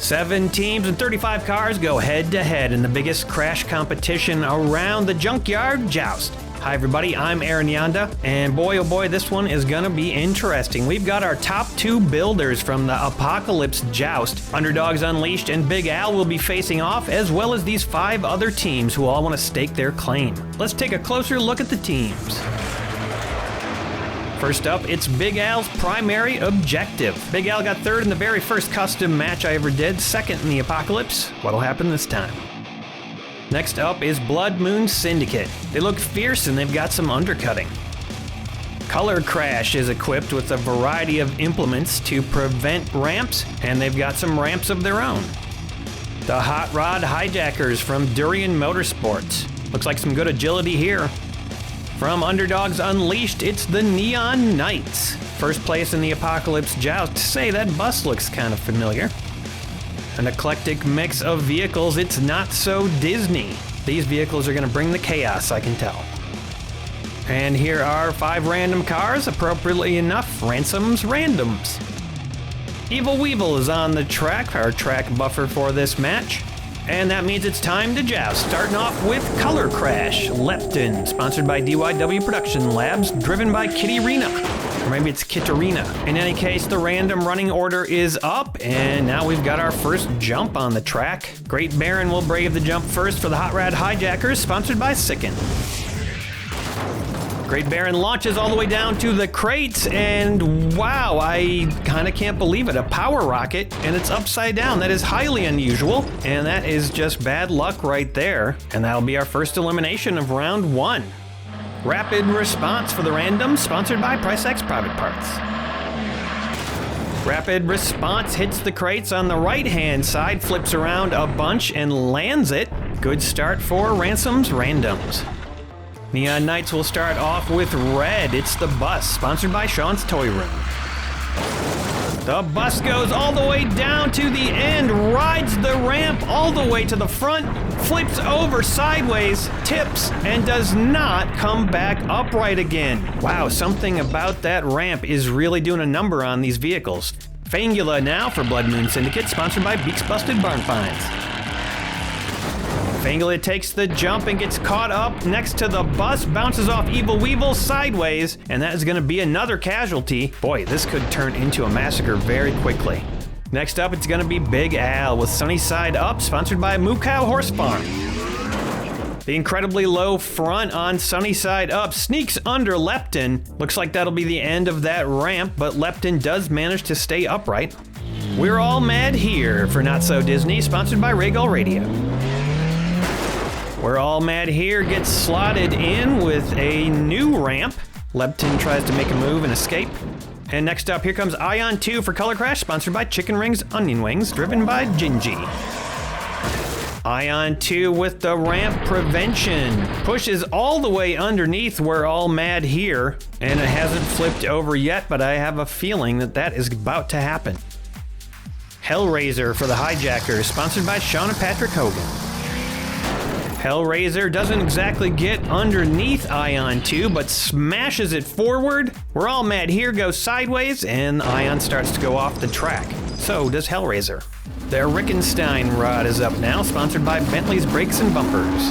7 teams and 35 cars go head-to-head in the biggest crash competition around the Junkyard Joust. Hi everybody, I'm Aaron Yonda, and boy oh boy, this one is gonna be interesting. We've got our top 2 builders from the Apocalypse Joust. Underdogs Unleashed and Big Al will be facing off, as well as these 5 other teams who all want to stake their claim. Let's take a closer look at the teams. First up, it's Big Al's primary objective. Big Al got 3rd in the very first custom match I ever did, 2nd in the Apocalypse. What'll happen this time? Next up is Blood Moon Syndicate. They look fierce and they've got some undercutting. Color Crash is equipped with a variety of implements to prevent ramps, and they've got some ramps of their own. The Hot Rod Hijackers from Durian Motorsports. Looks like some good agility here. From Underdogs Unleashed, it's the Neon Knights. First place in the Apocalypse Joust. Say, that bus looks kind of familiar. An eclectic mix of vehicles, it's not so Disney. These vehicles are gonna bring the chaos, I can tell. And here are 5 random cars, appropriately enough, Ransom's Randoms. Evil Weevil is on the track, our track buffer for this match. And that means it's time to joust, starting off with Color Crash, Lepton, sponsored by DYW Production Labs, driven by Kitty Rena. Or maybe it's Kitterina. In any case, the random running order is up, and now we've got our first jump on the track. Great Baron will brave the jump first for the Hot Rod Hijackers, sponsored by Sicken. Great Baron launches all the way down to the crates, and wow, I kind of can't believe it. A power rocket, and it's upside down. That is highly unusual, and that is just bad luck right there. And that'll be our first elimination of round 1. Rapid Response for the random, sponsored by PriceX Private Parts. Rapid Response hits the crates on the right-hand side, flips around a bunch, and lands it. Good start for Ransom's Randoms. Neon Knights will start off with red. It's the bus, sponsored by Sean's Toy Room. The bus goes all the way down to the end, rides the ramp all the way to the front, flips over sideways, tips, and does not come back upright again. Wow, something about that ramp is really doing a number on these vehicles. Fangula now for Blood Moon Syndicate, sponsored by Beaks Busted Barn Finds. Fangula takes the jump and gets caught up next to the bus, bounces off Evil Weevil sideways, and that is going to be another casualty. Boy, this could turn into a massacre very quickly. Next up, it's going to be Big Al with Sunny Side Up, sponsored by Moo Cow Horse Farm. The incredibly low front on Sunny Side Up sneaks under Lepton. Looks like that'll be the end of that ramp, but Lepton does manage to stay upright. We're all mad here for Not So Disney, sponsored by Raygull Radio. We're all mad here gets slotted in with a new ramp. Lepton tries to make a move and escape. And next up, here comes Ion 2 for Color Crash, sponsored by Chicken Rings Onion Wings, driven by Gingy. Ion 2 with the ramp prevention. Pushes all the way underneath We're All Mad Here, and it hasn't flipped over yet, but I have a feeling that that is about to happen. Hellraiser for the Hijackers, sponsored by Sean and Patrick Hogan. Hellraiser doesn't exactly get underneath Ion 2, but smashes it forward. We're All Mad Here goes sideways, and Ion starts to go off the track. So does Hellraiser. Their Rickenstein rod is up now, sponsored by Bentley's Brakes and Bumpers.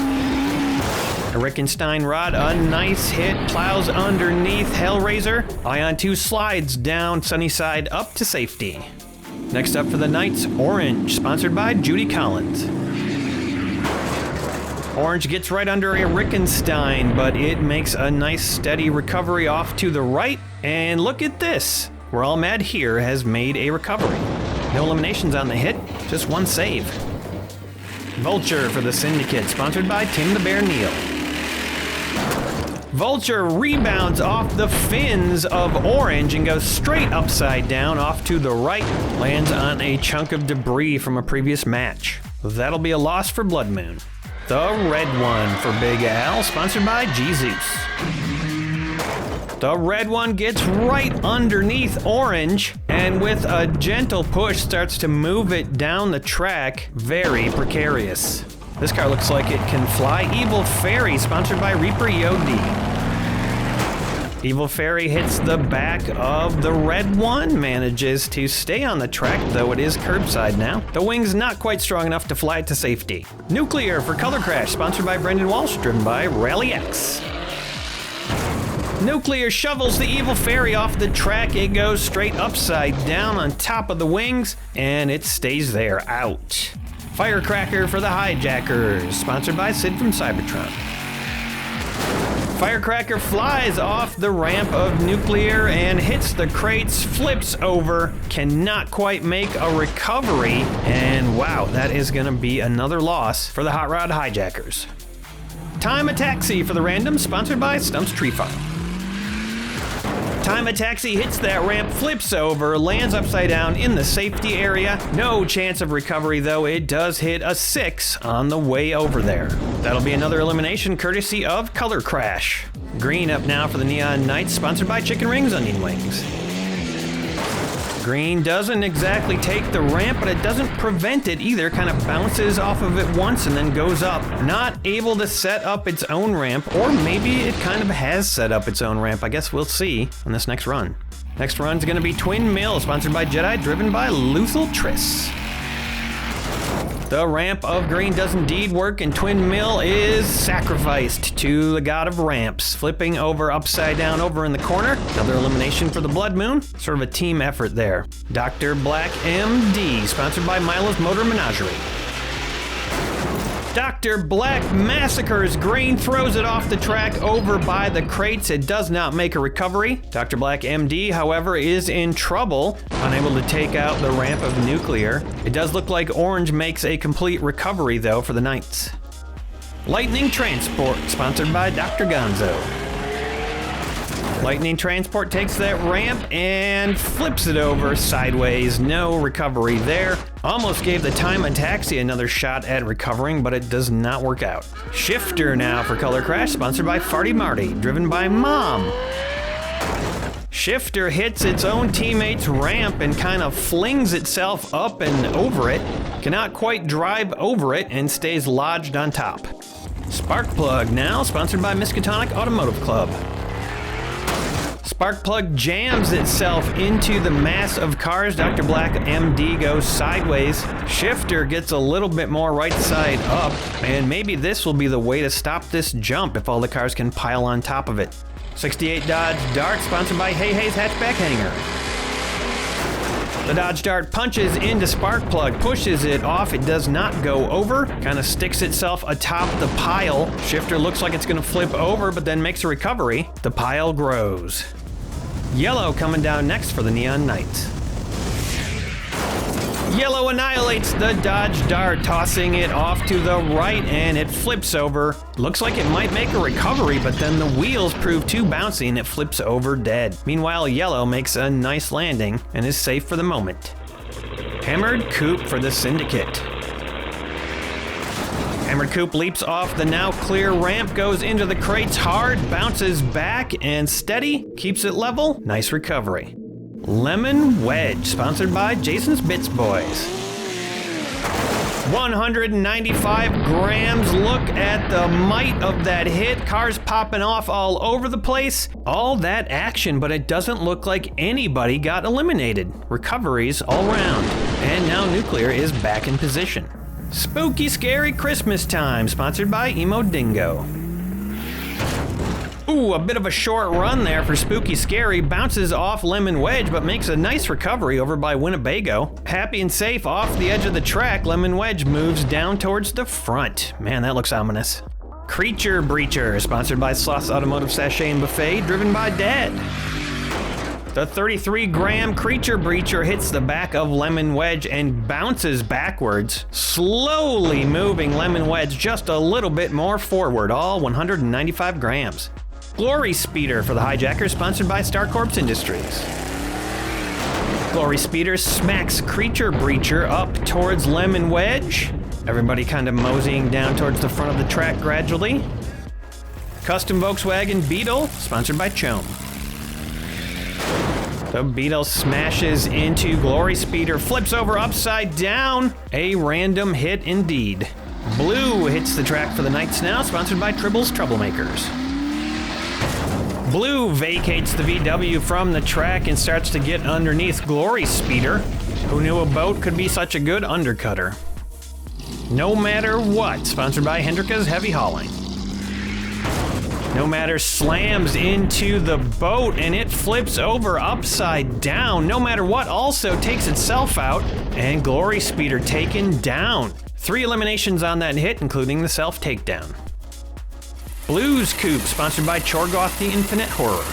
A Rickenstein rod, a nice hit, plows underneath Hellraiser. Ion 2 slides down Sunny Side Up to safety. Next up for the Knights, Orange, sponsored by Judy Collins. Orange gets right under a Rickenstein, but it makes a nice steady recovery off to the right. And look at this. We're All Mad Here has made a recovery. No eliminations on the hit, just 1 save. Vulture for the Syndicate, sponsored by Tim the Bear Neal. Vulture rebounds off the fins of Orange and goes straight upside down off to the right. Lands on a chunk of debris from a previous match. That'll be a loss for Blood Moon. The red one for Big Al, sponsored by Jesus. The red one gets right underneath Orange, and with a gentle push starts to move it down the track. Very precarious. This car looks like it can fly. Evil Fairy, sponsored by Reaper Yodi. Evil Fairy hits the back of the red one, manages to stay on the track, though it is curbside now. The wing's not quite strong enough to fly it to safety. Nuclear for Color Crash, sponsored by Brendan Walsh, driven by Rally X. Nuclear shovels the Evil Fairy off the track. It goes straight upside down on top of the wings, and it stays there, out. Firecracker for the Hijackers, sponsored by Sid from Cybertron. Firecracker flies off the ramp of Nuclear and hits the crates, flips over, cannot quite make a recovery, and wow, that is gonna be another loss for the Hot Rod Hijackers. Time a Taxi for the Random, sponsored by Stump's Tree Farm. Time a Taxi hits that ramp, flips over, lands upside down in the safety area. No chance of recovery, though. It does hit a 6 on the way over there. That'll be another elimination courtesy of Color Crash. Green up now for the Neon Knights, sponsored by Chicken Rings Onion Wings. Green doesn't exactly take the ramp, but it doesn't prevent it either. Kind of bounces off of it once and then goes up. Not able to set up its own ramp, or maybe it kind of has set up its own ramp. I guess we'll see on this next run. Next run's gonna be Twin Mill, sponsored by Jedi, driven by Luthal Triss. The ramp of Green does indeed work, and Twin Mill is sacrificed to the god of ramps, flipping over upside down over in the corner. Another elimination for the Blood Moon. Sort of a team effort there. Dr. Black MD, sponsored by Milo's Motor Menagerie. Dr. Black massacres Green, throws it off the track over by the crates. It does not make a recovery. Dr. Black MD, however, is in trouble, unable to take out the ramp of Nuclear. It does look like Orange makes a complete recovery, though, for the Knights. Lightning Transport, sponsored by Dr. Gonzo. Lightning Transport takes that ramp and flips it over sideways. No recovery there. Almost gave the Time a Taxi another shot at recovering, but it does not work out. Shifter now for Color Crash, sponsored by Farty Marty, driven by Mom. Shifter hits its own teammate's ramp and kind of flings itself up and over it. Cannot quite drive over it and stays lodged on top. Sparkplug now, sponsored by Miskatonic Automotive Club. Sparkplug jams itself into the mass of cars. Dr. Black MD goes sideways. Shifter gets a little bit more right side up, and maybe this will be the way to stop this jump if all the cars can pile on top of it. 68 Dodge Dart, sponsored by Hey Hey's Hatchback Hanger. The Dodge Dart punches into Sparkplug, pushes it off. It does not go over, kind of sticks itself atop the pile. Shifter looks like it's gonna flip over, but then makes a recovery. The pile grows. Yellow coming down next for the Neon Knights. Yellow annihilates the Dodge Dart, tossing it off to the right, and it flips over. Looks like it might make a recovery, but then the wheels prove too bouncy and it flips over dead. Meanwhile, Yellow makes a nice landing and is safe for the moment. Hammered Coupe for the Syndicate. Hammered Coupe leaps off the now clear ramp, goes into the crates hard, bounces back and steady, keeps it level. Nice recovery. Lemon Wedge, sponsored by Jason's Bits Boys. 195 grams. Look at the might of that hit. Cars popping off all over the place. All that action, but it doesn't look like anybody got eliminated. Recoveries all round. And now Nuclear is back in position. Spooky Scary Christmas Time, sponsored by Emo Dingo. Ooh, a bit of a short run there for Spooky Scary. Bounces off Lemon Wedge, but makes a nice recovery over by Winnebago. Happy and safe off the edge of the track, Lemon Wedge moves down towards the front. Man, that looks ominous. Creature Breacher, sponsored by Sloth's Automotive Sachet and Buffet, driven by Dad. The 33-gram Creature Breacher hits the back of Lemon Wedge and bounces backwards, slowly moving Lemon Wedge just a little bit more forward, all 195 grams. Glory Speeder for the Hijackers, sponsored by Star Corps Industries. Glory Speeder smacks Creature Breacher up towards Lemon Wedge. Everybody kind of moseying down towards the front of the track gradually. Custom Volkswagen Beetle, sponsored by Chome. The Beetle smashes into Glory Speeder, flips over upside down. A random hit indeed. Blue hits the track for the Knights now, sponsored by Tribble's Troublemakers. Blue vacates the VW from the track and starts to get underneath Glory Speeder. Who knew a boat could be such a good undercutter? No Matter What, sponsored by Hendrika's Heavy Hauling. No Matter slams into the boat and it flips over upside down. No Matter What also takes itself out and Glory Speeder taken down. 3 eliminations on that hit, including the self takedown. Blues Coupe, sponsored by Chorgoth the Infinite Horror.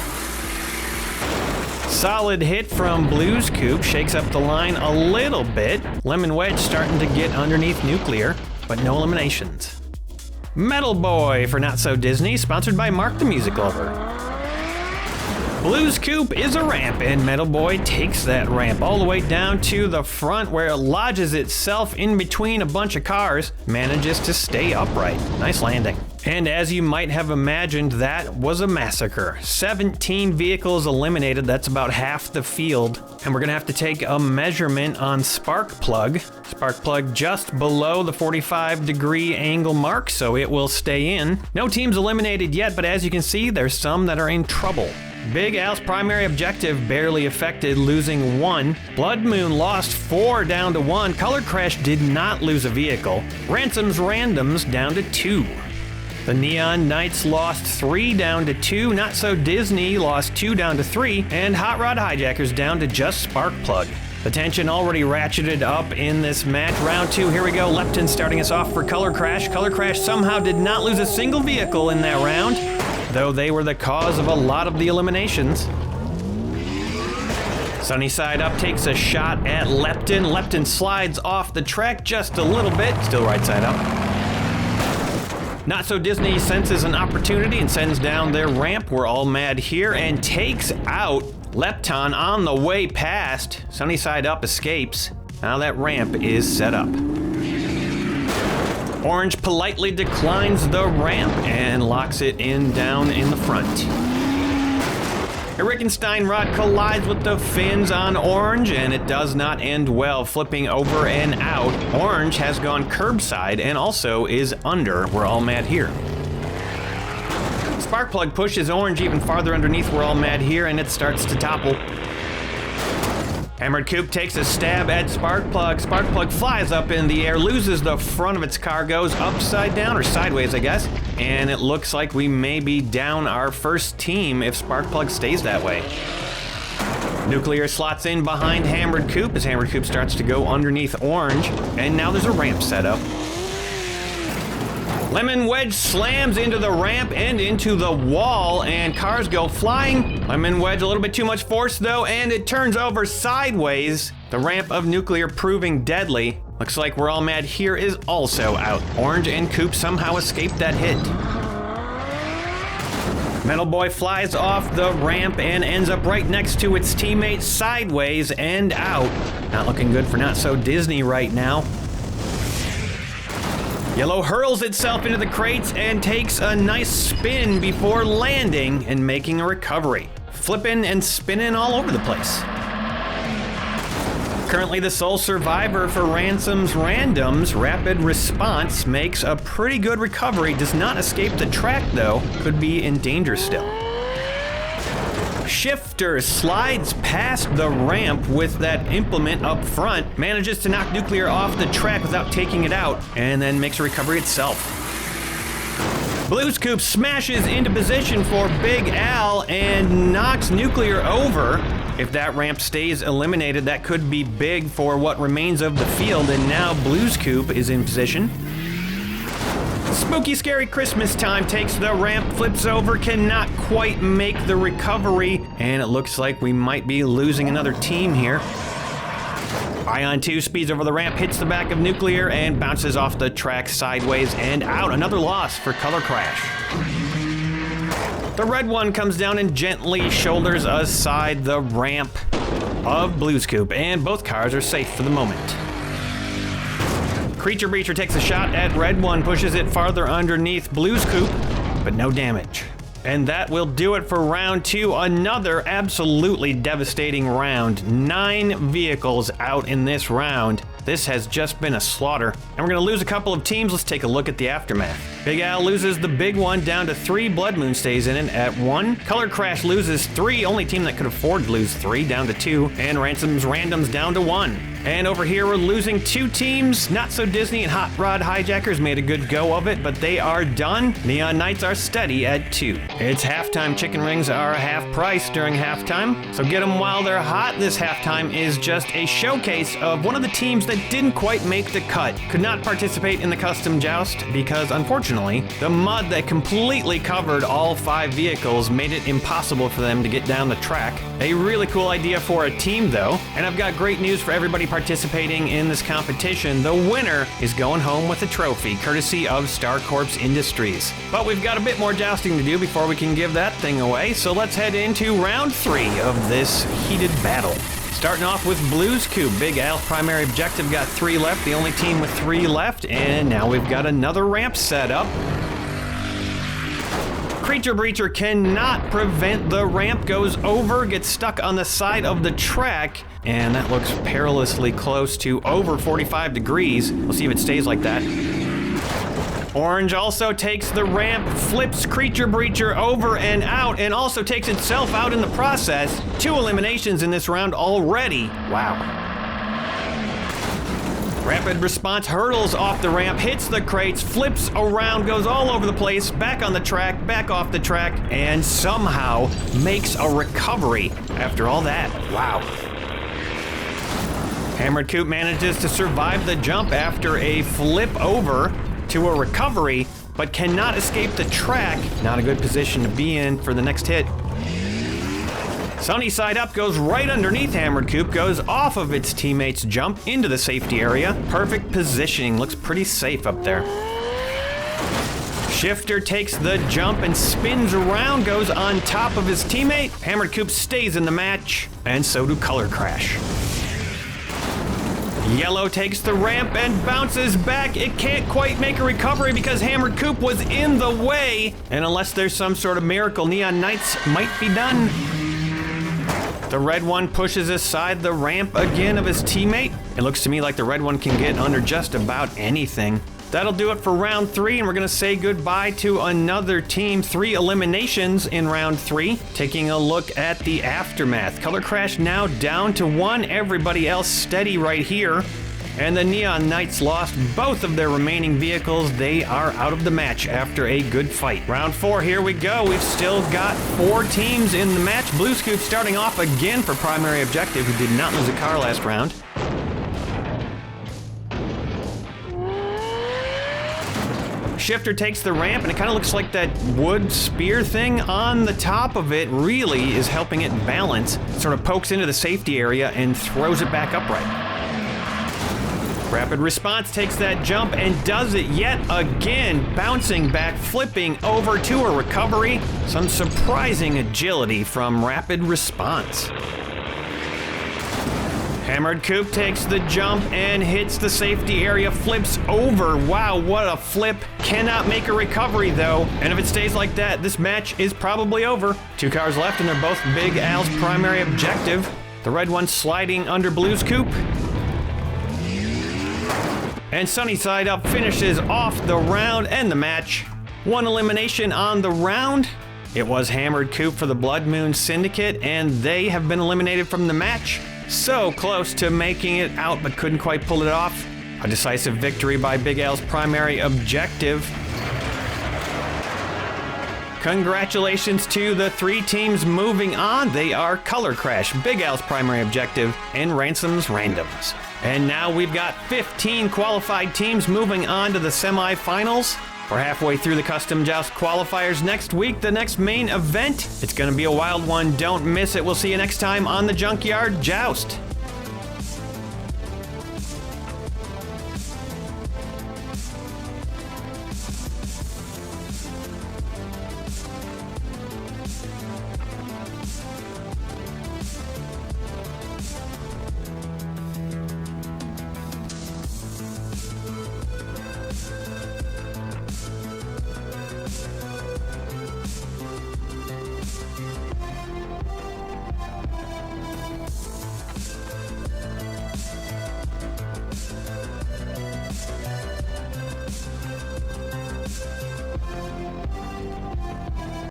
Solid hit from Blues Coupe, shakes up the line a little bit. Lemon Wedge starting to get underneath Nuclear, but no eliminations. Metal Boy for Not So Disney, sponsored by Mark the Music Lover. Blues Coupe is a ramp, and Metal Boy takes that ramp all the way down to the front where it lodges itself in between a bunch of cars, manages to stay upright. Nice landing. And as you might have imagined, that was a massacre. 17 vehicles eliminated, that's about half the field. And we're gonna have to take a measurement on Sparkplug. Sparkplug just below the 45-degree angle mark, so it will stay in. No teams eliminated yet, but as you can see, there's some that are in trouble. Big Al's primary objective barely affected, losing 1. Blood Moon lost 4 down to 1. Color Crash did not lose a vehicle. Ransom's Randoms down to 2. The Neon Knights lost 3 down to 2. Not So Disney lost 2 down to 3. And Hot Rod Hijackers down to just Sparkplug. The tension already ratcheted up in this match. Round 2, here we go. Lepton starting us off for Color Crash. Color Crash somehow did not lose a single vehicle in that round, though they were the cause of a lot of the eliminations. Sunny Side Up takes a shot at Lepton. Lepton slides off the track just a little bit. Still right side up. Not So Disney senses an opportunity and sends down their ramp. We're all mad here and takes out Lepton on the way past. Sunny Side Up escapes. Now that ramp is set up. Orange politely declines the ramp and locks it in down in the front. A Rickenstein Rod collides with the fins on Orange, and it does not end well, flipping over and out. Orange has gone curbside and also is under. We're all mad here. Sparkplug pushes Orange even farther underneath. We're all mad here, and it starts to topple. Hammered Coupe takes a stab at Sparkplug. Sparkplug flies up in the air, loses the front of its car, goes upside down, or sideways, I guess. And it looks like we may be down our first team if Sparkplug stays that way. Nuclear slots in behind Hammered Coupe as Hammered Coupe starts to go underneath Orange. And now there's a ramp set up. Lemon Wedge slams into the ramp and into the wall, and cars go flying. Lemon Wedge a little bit too much force though, and it turns over sideways. The ramp of Nuclear proving deadly. Looks like We're All Mad here is also out. Orange and Coupe somehow escaped that hit. Metal Boy flies off the ramp and ends up right next to its teammate sideways and out. Not looking good for Not So Disney right now. Yellow hurls itself into the crates and takes a nice spin before landing and making a recovery. Flipping and spinning all over the place. Currently the sole survivor for Ransom's Randoms, Rapid Response, makes a pretty good recovery, does not escape the track though, could be in danger still. Shifter slides past the ramp with that implement up front, manages to knock Nuclear off the track without taking it out, and then makes a recovery itself. Blues Coupe smashes into position for Big Al and knocks Nuclear over. If that ramp stays eliminated, that could be big for what remains of the field, and now Blues Coupe is in position. Spooky Scary Christmas Time takes the ramp, flips over, cannot quite make the recovery, and it looks like we might be losing another team here. Ion 2 speeds over the ramp, hits the back of Nuclear, and bounces off the track sideways and out. Another loss for Color Crash. The red one comes down and gently shoulders aside the ramp of Blues Coupe, and both cars are safe for the moment. Creature Breacher takes a shot at red one, pushes it farther underneath Blues Coupe, but no damage. And that will do it for round 2. Another absolutely devastating round. 9 vehicles out in this round. This has just been a slaughter. And we're gonna lose a couple of teams. Let's take a look at the aftermath. Big Al loses the big one down to 3. Blood Moon stays in it at 1. Color Crash loses 3. Only team that could afford to lose 3 down to 2. And Ransom's Randoms down to 1. And over here we're losing 2 teams. Not So Disney and Hot Rod Hijackers made a good go of it, but they are done. Neon Knights are steady at 2. It's halftime. Chicken wings are half price during halftime, so get them while they're hot. This halftime is just a showcase of one of the teams that didn't quite make the cut. Could not participate in the custom joust because, unfortunately, the mud that completely covered all 5 vehicles made it impossible for them to get down the track. A really cool idea for a team, though, and I've got great news for everybody participating in this competition. The winner is going home with a trophy, courtesy of Star Corps Industries. But we've got a bit more jousting to do before we can give that thing away, so let's head into round 3 of this heated battle. Starting off with Blues Coupe. Big Al's primary objective got 3 left, the only team with 3 left, and now we've got another ramp set up. Creature Breacher cannot prevent the ramp, goes over, gets stuck on the side of the track, and that looks perilously close to over 45 degrees. We'll see if it stays like that. Orange also takes the ramp, flips Creature Breacher over and out, and also takes itself out in the process. 2 eliminations in this round already. Wow. Rapid Response hurdles off the ramp, hits the crates, flips around, goes all over the place, back on the track, back off the track, and somehow makes a recovery after all that. Wow. Hammered Coupe manages to survive the jump after a flip over to a recovery, but cannot escape the track. Not a good position to be in for the next hit. Sunny Side Up goes right underneath Hammered Coupe, goes off of its teammate's jump into the safety area. Perfect positioning, looks pretty safe up there. Shifter takes the jump and spins around, goes on top of his teammate. Hammered Coupe stays in the match, and so do Color Crash. Yellow takes the ramp and bounces back. It can't quite make a recovery because Hammered Coupe was in the way. And unless there's some sort of miracle, Neon Knights might be done. The red one pushes aside the ramp again of his teammate. It looks to me like the red one can get under just about anything. That'll do it for round 3, and we're gonna say goodbye to another team. 3 eliminations in round 3. Taking a look at the aftermath. Color Crash now down to 1. Everybody else steady right here. And the Neon Knights lost both of their remaining vehicles. They are out of the match after a good fight. Round 4, here we go. We've still got 4 teams in the match. Blues Coupe starting off again for primary objective, who did not lose a car last round. Shifter takes the ramp, and it kind of looks like that wood spear thing on the top of it really is helping it balance. It sort of pokes into the safety area and throws it back upright. Rapid Response takes that jump and does it yet again, bouncing back, flipping over to a recovery. Some surprising agility from Rapid Response. Hammered Coupe takes the jump and hits the safety area, flips over. Wow, what a flip. Cannot make a recovery though. And if it stays like that, this match is probably over. 2 cars left and they're both Big Al's primary objective. The red one sliding under Blues Coupe. And Sunny Side Up finishes off the round and the match. 1 elimination on the round. It was Hammered Coupe for the Blood Moon Syndicate, and they have been eliminated from the match. So close to making it out, but couldn't quite pull it off. A decisive victory by Big Al's primary objective. Congratulations to the 3 teams moving on. They are Color Crash, Big Al's primary objective, and Ransom's Randoms. And now we've got 15 qualified teams moving on to the semifinals. We're halfway through the Custom Joust qualifiers. Next week, the next main event. It's going to be a wild one. Don't miss it. We'll see you next time on the Junkyard Joust.